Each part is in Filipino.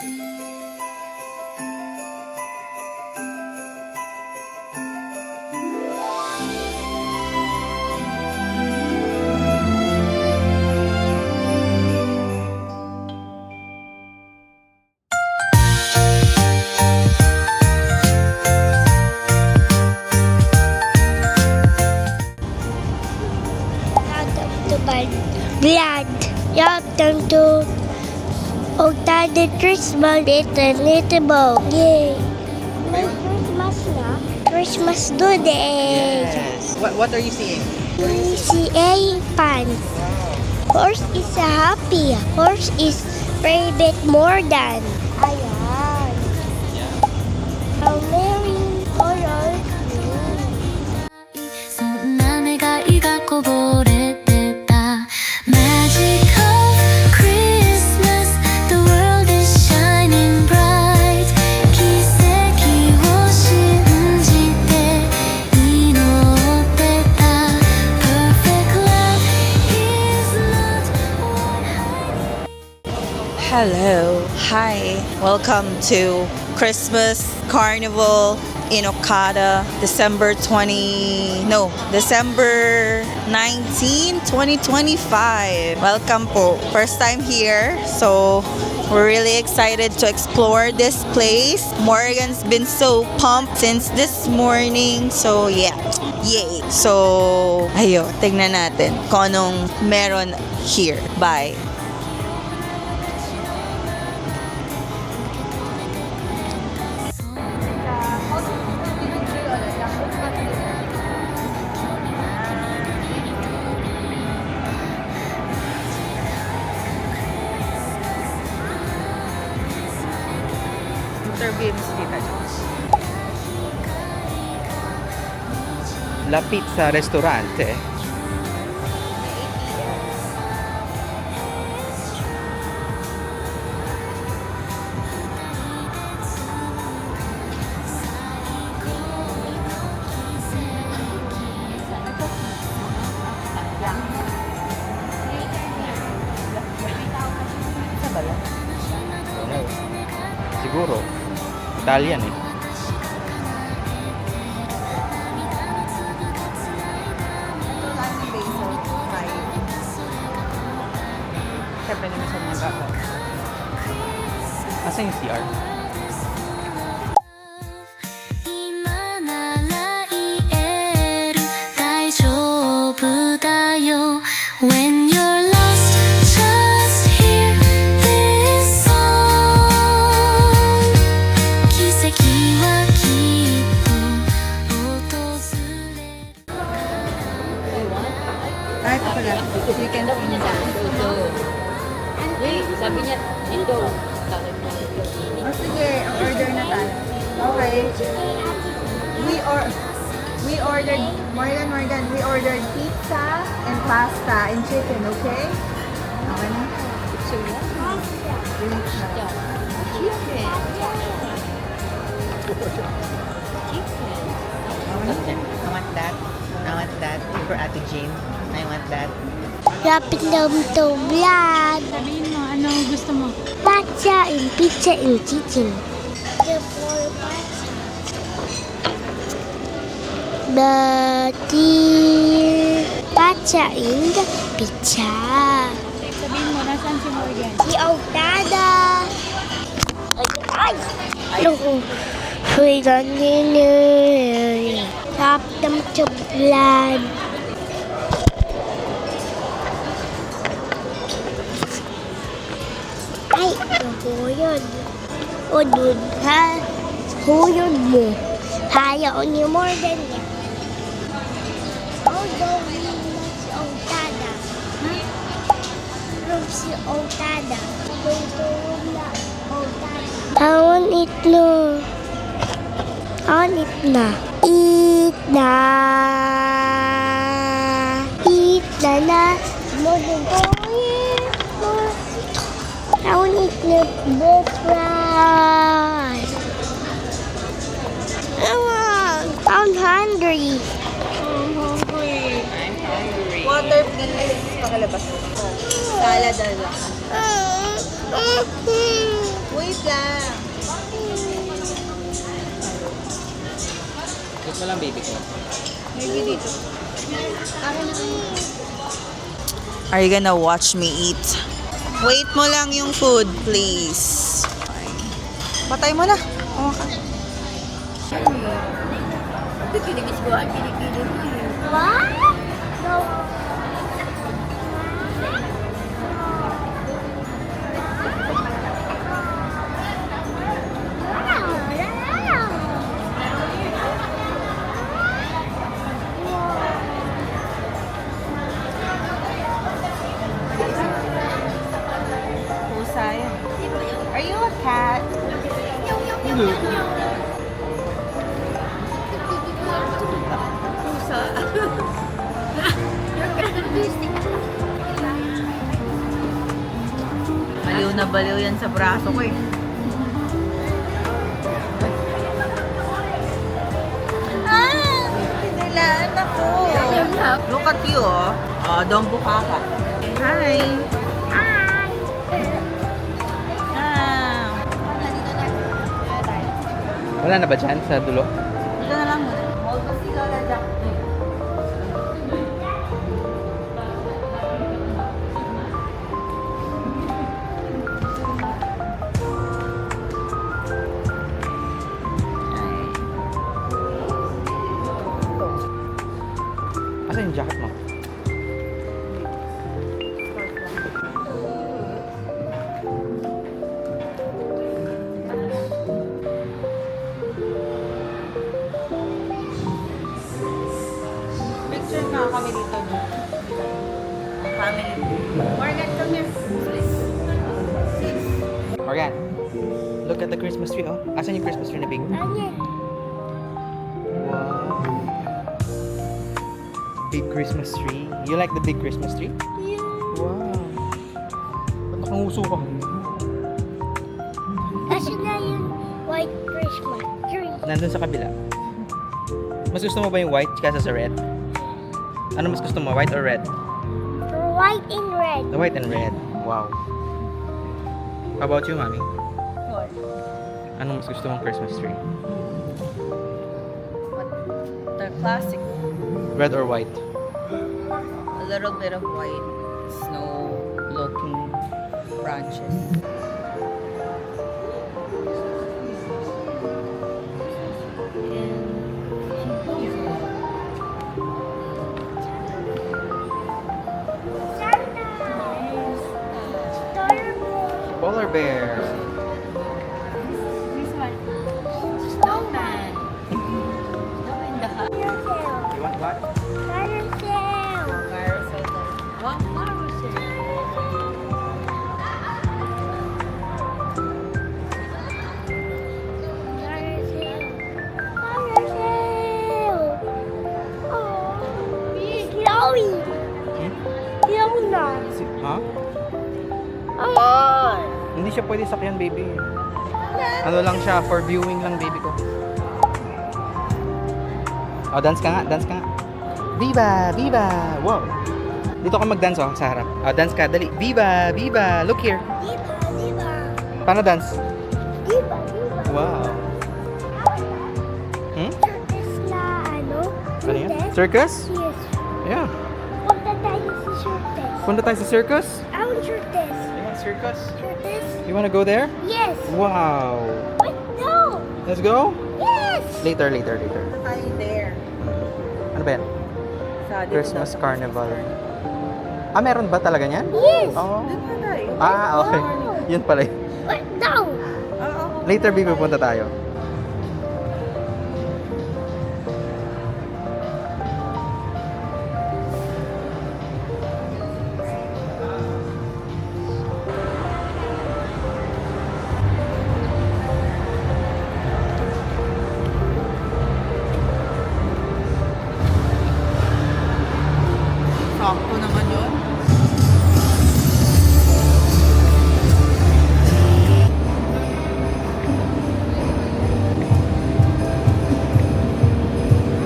Blood. Welcome to Octade Christmas Little Yay! May Christmas na. Christmas today. Yes. What are you seeing? We see a pan. Horse is happy. Horse is very bit more than. Ayan. A merry color. そんな願いがこぼれてた Magical Christmas The world is shining bright 奇跡を信じて祈ってた Perfect love is not what I Hello. Hi. Welcome to Christmas Carnival in Okada, December 19, 2025. Welcome po. First time here, so we're really excited to explore this place. Morgan's been so pumped since this morning, so yeah. Yay! So, ayo, tignan natin kung anong meron here. Bye! Interview mo si Tita Jones. La Pizza Ristorante. Siguro Italian eh. Siyempre naman sa mga bata. Asan yung CR? 今なら言える大丈夫だよ When you're lost just hear this song 奇跡はきっと訪れる Ah, ito pala. Chicken Sabi niya, dito. Oh, sige. Order na tayo. Okay. We ordered, Morgan, we ordered pizza and pasta and chicken, okay? Okay na? I want that. I want that. For Ate Jean. I want that. Rapid them to blood. Sabihin mo, ano gusto mo? Pizza and pizza and chicken. The tea pizza and pizza. Sabihin mo, nasaan si Morgan? Si Octada. Ay! Ano? Freedom dinner. Wrap them to blood. Ay, nahuyod. O dun, ha? Huyod mo. Hayaan niyo more than yan. Oh, gawin mo si Octada. Ha? Room si Octada. Tutulog na Octada. I want it na. I want it na. Eat na. Eat na na. More than I want to eat the breakfast. I'm hungry. I'm hungry. Water, pakalabas. Salad na lang. Wait lang. Wait mo lang, baby ko. Maybe dito. Are you gonna watch me eat? Wait mo lang yung food, please. Patay mo na. Oh, What? No. pusa yan. Are you a cat? Baliw na baliw yan sa braso ko eh. Nilaan ako. Look at you, oh. Oh, don't buka ka. Hi. Ah. Wala na ba dyan sa dulo? Dito na lang muna. Hold pa si Lola Jack. Asan yung jacket mo? Picture nga kami dito. Family. Morgan, come here. Please. Morgan, look at the Christmas tree, oh. Asan yung Christmas tree na big? Wow. Big Christmas tree. You like the big Christmas tree? Wow. Ba't nakanguso ka? Kasi na yung white Christmas tree. Nandun sa kabila. Mas gusto mo ba yung white kaysa sa red? Ano mas gusto mo, white or red? White and red. The white and red. Wow. How about you, Mami? Anong mas gusto mong Christmas tree? The classic. Red or white? A little bit of white. Snow-looking branches. Polar bear. This one. Snowman. You want what? Wow, carousel. Ha? Oh, Hindi siya pwede sakyan, baby. Ano lang siya, for viewing lang, baby ko. Oh, dance ka nga, dance ka nga. Viva! Viva! Wow! Dito ka mag-dance, oh, sa harap. Oh, dance ka, dali. Viva! Viva! Look here. diba? Paano dance? Diba? Wow! Hmm? Circus na ano? Ano yan? Circus? Circus? Yes. Yeah. Punta tayo sa circus. Punta tayo sa circus? Ang circus. You want circus? Circus? You wanna go there? Yes. Wow! Wait, no. Let's go? Yes. Later. Tayo there. Ano ba yan? Sa dito Christmas daw. Carnival. Ah, meron ba talaga yan? Yes. Oo. Doon na tayo. Ah, okay. Yun pala. Wait, no. Oo. Later, baby, pupunta tayo. Sakto naman yun.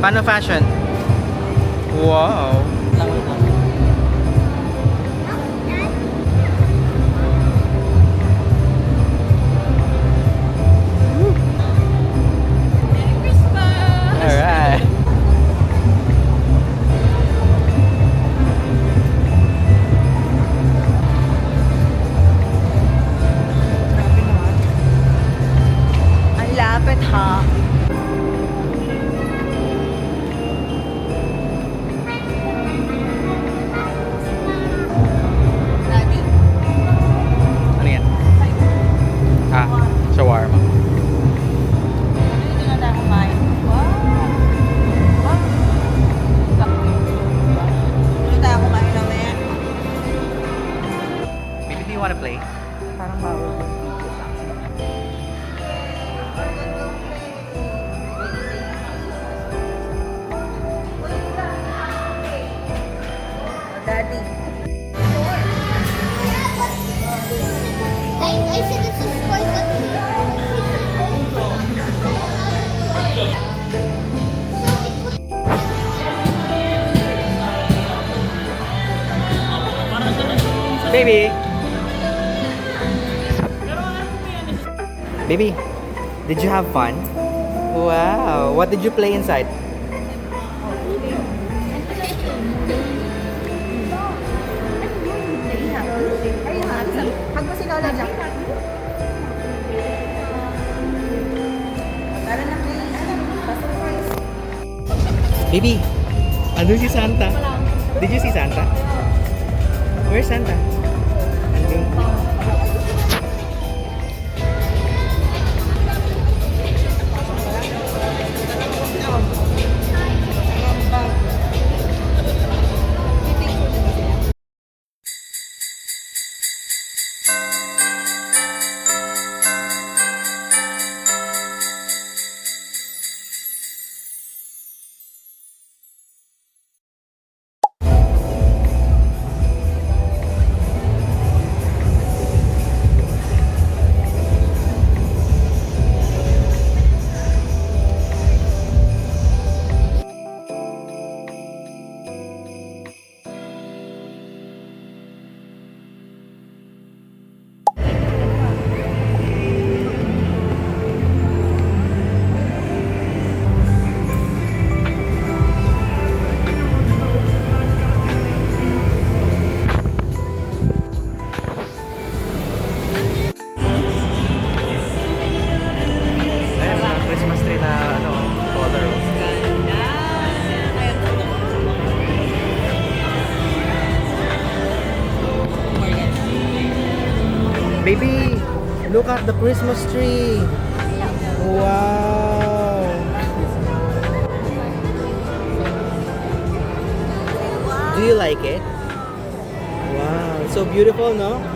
Paano fashion? Wow. Baby! Baby, did you have fun? Wow! What did you play inside? Baby, andun si Santa. Did you see Santa? Where's Santa? Andun. Ayan, mga Christmas tree na ano, color. Baby, look at the Christmas tree. Wow. Do you like it? Wow, it's so beautiful, no?